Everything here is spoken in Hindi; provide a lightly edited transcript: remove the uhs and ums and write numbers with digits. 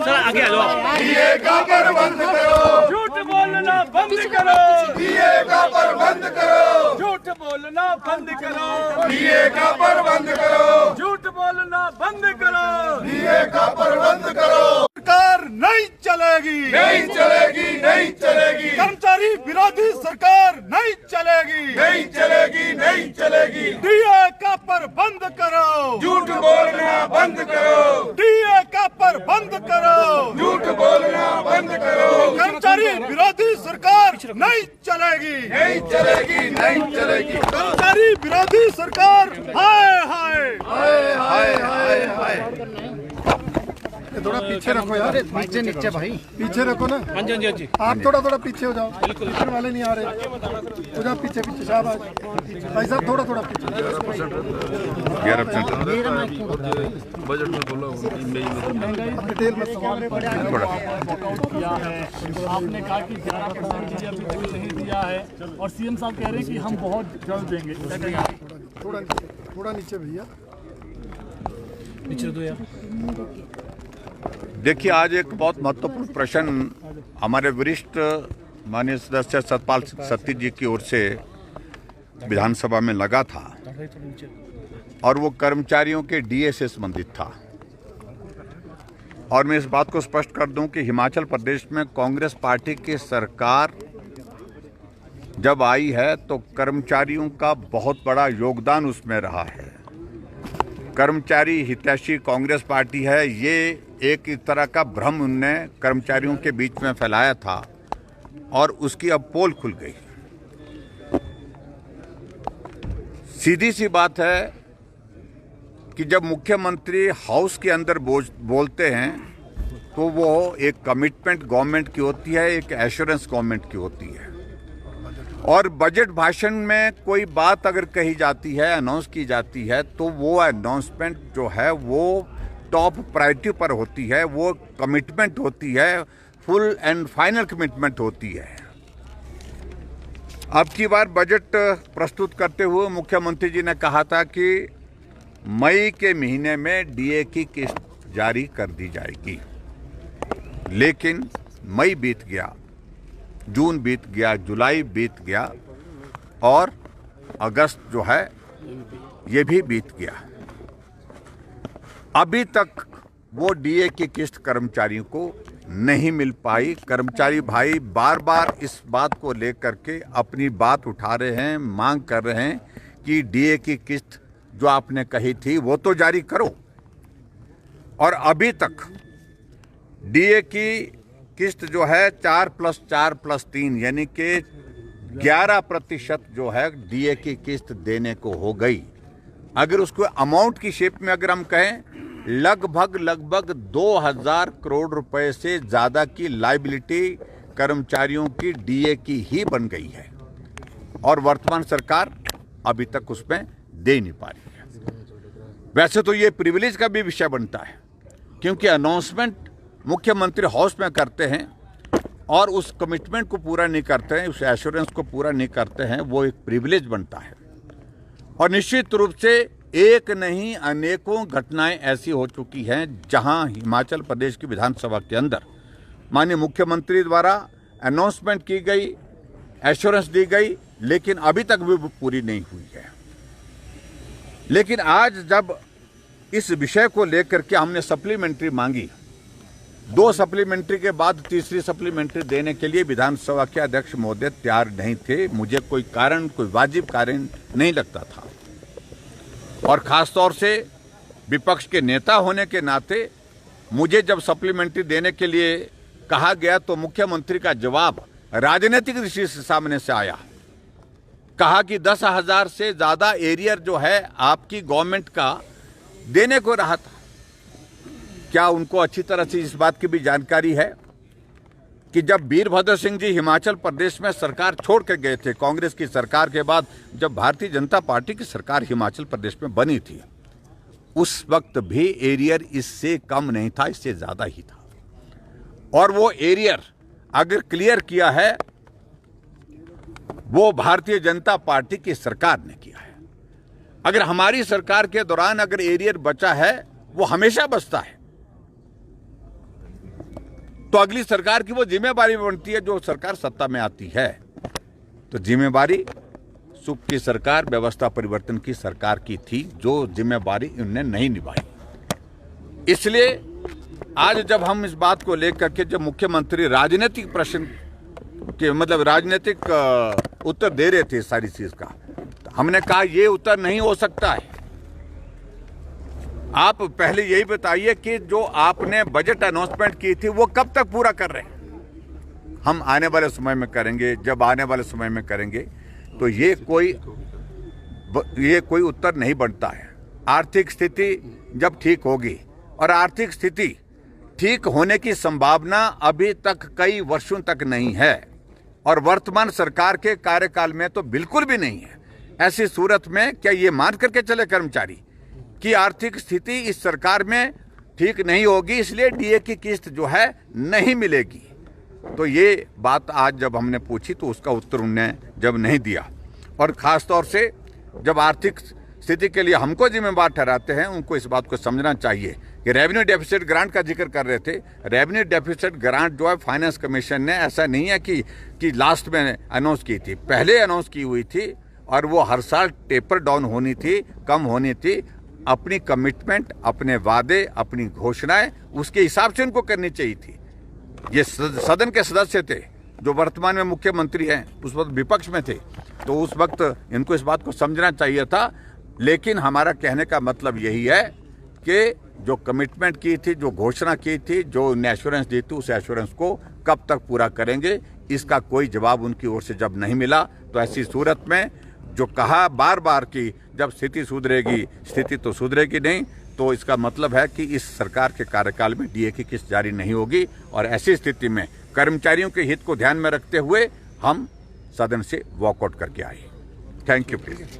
सर आगे आ जाओ। डीए का प्रबंध करो, झूठ बोलना बंद करो, डीए का प्रबंध करो, झूठ बोलना बंद करो, डीए का प्रबंध करो, झूठ बोलना बंद करो। डीए का प्रबंध करो। सरकार नहीं चलेगी, नहीं चलेगी, नहीं चलेगी, कर्मचारी विरोधी सरकार नहीं चलेगी, नहीं चलेगी, नहीं चलेगी। डीए का प्रबंध करो, झूठ बोलना बंद करो, डीए का प्रबंध करो, झूठ बोलना बंद करो। कर्मचारी विरोधी सरकार नहीं चलेगी, नहीं चलेगी, नहीं चलेगी। कर्मचारी विरोधी सरकार हाय हाय हाय हाय हाय हाय। थोड़ा पीछे रखो यार, नीचे नीचे भाई, पीछे रखो ना। हाँ जी हाँ जी हाँ जी। आप थोड़ा थोड़ा पीछे हो जाओ, पीछे वाले नहीं आ रहे, हो जाओ पीछे पीछे। शाबाश भाई साहब, थोड़ा थोड़ा पीछे। 11% बजट में बोला डिटेल में किया है। आपने कहा कि 11% अभी तक नहीं दिया है और सीएम साहब कह रहे हैं कि हम बहुत जल्द देंगे। थोड़ा नीचे भैया। पीछे दो यार। देखिए, आज एक बहुत महत्वपूर्ण प्रश्न हमारे वरिष्ठ माननीय सदस्य सतपाल सत्ती जी की ओर से विधानसभा में लगा था और वो कर्मचारियों के डीए से संबंधित था। और मैं इस बात को स्पष्ट कर दूं कि हिमाचल प्रदेश में कांग्रेस पार्टी की सरकार जब आई है तो कर्मचारियों का बहुत बड़ा योगदान उसमें रहा है। कर्मचारी हितैषी कांग्रेस पार्टी है, ये एक इस तरह का भ्रम उनने कर्मचारियों के बीच में फैलाया था और उसकी अब पोल खुल गई। सीधी सी बात है कि जब मुख्यमंत्री हाउस के अंदर बोलते हैं तो वो एक कमिटमेंट गवर्नमेंट की होती है, एक एश्योरेंस गवर्नमेंट की होती है। और बजट भाषण में कोई बात अगर कही जाती है, अनाउंस की जाती है, तो वो अनाउंसमेंट जो है वो टॉप प्रायोरिटी पर होती है, वो कमिटमेंट होती है, फुल एंड फाइनल कमिटमेंट होती है। अब की बार बजट प्रस्तुत करते हुए मुख्यमंत्री जी ने कहा था कि मई के महीने में डीए की किस्त जारी कर दी जाएगी, लेकिन मई बीत गया, जून बीत गया, जुलाई बीत गया और अगस्त जो है ये भी बीत गया। अभी तक वो डीए की किस्त कर्मचारियों को नहीं मिल पाई। कर्मचारी भाई बार बार इस बात को लेकर के अपनी बात उठा रहे हैं, मांग कर रहे हैं कि डीए की किस्त जो आपने कही थी वो तो जारी करो। और अभी तक डीए की किस्त जो है 4+4+3 यानी कि 11% जो है डीए की किस्त देने को हो गई। अगर उसको अमाउंट की शेप में अगर हम कहें, लगभग 2000 करोड़ रुपए से ज़्यादा की लायबिलिटी कर्मचारियों की डीए की ही बन गई है और वर्तमान सरकार अभी तक उसमें दे नहीं पा रही है। वैसे तो ये प्रिविलेज का भी विषय बनता है, क्योंकि अनाउंसमेंट मुख्यमंत्री हाउस में करते हैं और उस कमिटमेंट को पूरा नहीं करते हैं, उस एश्योरेंस को पूरा नहीं करते हैं, वो एक प्रिविलेज बनता है। और निश्चित रूप से एक नहीं अनेकों घटनाएं ऐसी हो चुकी हैं जहां हिमाचल प्रदेश की विधानसभा के अंदर माननीय मुख्यमंत्री द्वारा अनाउंसमेंट की गई, एश्योरेंस दी गई, लेकिन अभी तक भी वो पूरी नहीं हुई है। लेकिन आज जब इस विषय को लेकर के हमने सप्लीमेंट्री मांगी, 2 सप्लीमेंट्री के बाद तीसरी सप्लीमेंट्री देने के लिए विधानसभा के अध्यक्ष महोदय तैयार नहीं थे। मुझे कोई कारण, कोई वाजिब कारण नहीं लगता था और खास तौर से विपक्ष के नेता होने के नाते मुझे जब सप्लीमेंट्री देने के लिए कहा गया तो मुख्यमंत्री का जवाब राजनीतिक दृष्टि से सामने से आया। कहा कि 10,000 से ज़्यादा एरियर जो है आपकी गवर्नमेंट का देने को रहा था। क्या उनको अच्छी तरह से इस बात की भी जानकारी है कि जब वीरभद्र सिंह जी हिमाचल प्रदेश में सरकार छोड़ के गए थे, कांग्रेस की सरकार के बाद जब भारतीय जनता पार्टी की सरकार हिमाचल प्रदेश में बनी थी, उस वक्त भी एरियर इससे कम नहीं था, इससे ज़्यादा ही था। और वो एरियर अगर क्लियर किया है वो भारतीय जनता पार्टी की सरकार ने किया है। अगर हमारी सरकार के दौरान अगर एरियर बचा है वो हमेशा बचता है। तो अगली सरकार की वो जिम्मेवारी बनती है जो सरकार सत्ता में आती है। तो जिम्मेवारी सुख की सरकार, व्यवस्था परिवर्तन की सरकार की थी, जो जिम्मेवारी उन्होंने नहीं निभाई। इसलिए आज जब हम इस बात को लेकर के जब मुख्यमंत्री राजनीतिक प्रश्न के मतलब राजनीतिक उत्तर दे रहे थे सारी चीज का, तो हमने कहा ये उत्तर नहीं हो सकता है। आप पहले यही बताइए कि जो आपने बजट अनाउंसमेंट की थी वो कब तक पूरा कर रहे हैं। हम आने वाले समय में करेंगे, जब आने वाले समय में करेंगे, तो ये कोई उत्तर नहीं बनता है। आर्थिक स्थिति जब ठीक होगी, और आर्थिक स्थिति ठीक होने की संभावना अभी तक कई वर्षों तक नहीं है, और वर्तमान सरकार के कार्यकाल में तो बिल्कुल भी नहीं है। ऐसी सूरत में क्या ये मान करके चले कर्मचारी कि आर्थिक स्थिति इस सरकार में ठीक नहीं होगी, इसलिए डीए की किस्त जो है नहीं मिलेगी? तो ये बात आज जब हमने पूछी तो उसका उत्तर उन्होंने जब नहीं दिया, और खास तौर से जब आर्थिक स्थिति के लिए हमको जिम्मेवार ठहराते हैं, उनको इस बात को समझना चाहिए कि रेवेन्यू डेफिसिट ग्रांट का जिक्र कर रहे थे। रेवेन्यू डेफिसिट ग्रांट जो है फाइनेंस कमीशन ने, ऐसा नहीं है कि लास्ट में अनाउंस की थी, पहले अनाउंस की हुई थी, और वो हर साल टेपर डाउन होनी थी, कम होनी थी। अपनी कमिटमेंट, अपने वादे, अपनी घोषणाएं उसके हिसाब से उनको करनी चाहिए थी। ये सदन के सदस्य थे जो वर्तमान में मुख्यमंत्री हैं, उस वक्त विपक्ष में थे, तो उस वक्त इनको इस बात को समझना चाहिए था। लेकिन हमारा कहने का मतलब यही है कि जो कमिटमेंट की थी, जो घोषणा की थी, जो एश्योरेंस दी थी, उस एश्योरेंस को कब तक पूरा करेंगे, इसका कोई जवाब उनकी ओर से जब नहीं मिला, तो ऐसी सूरत में जो कहा बार बार कि जब स्थिति सुधरेगी, स्थिति तो सुधरेगी नहीं, तो इसका मतलब है कि इस सरकार के कार्यकाल में डीए की किस्त जारी नहीं होगी। और ऐसी स्थिति में कर्मचारियों के हित को ध्यान में रखते हुए हम सदन से वॉकआउट करके आए। Thank you please.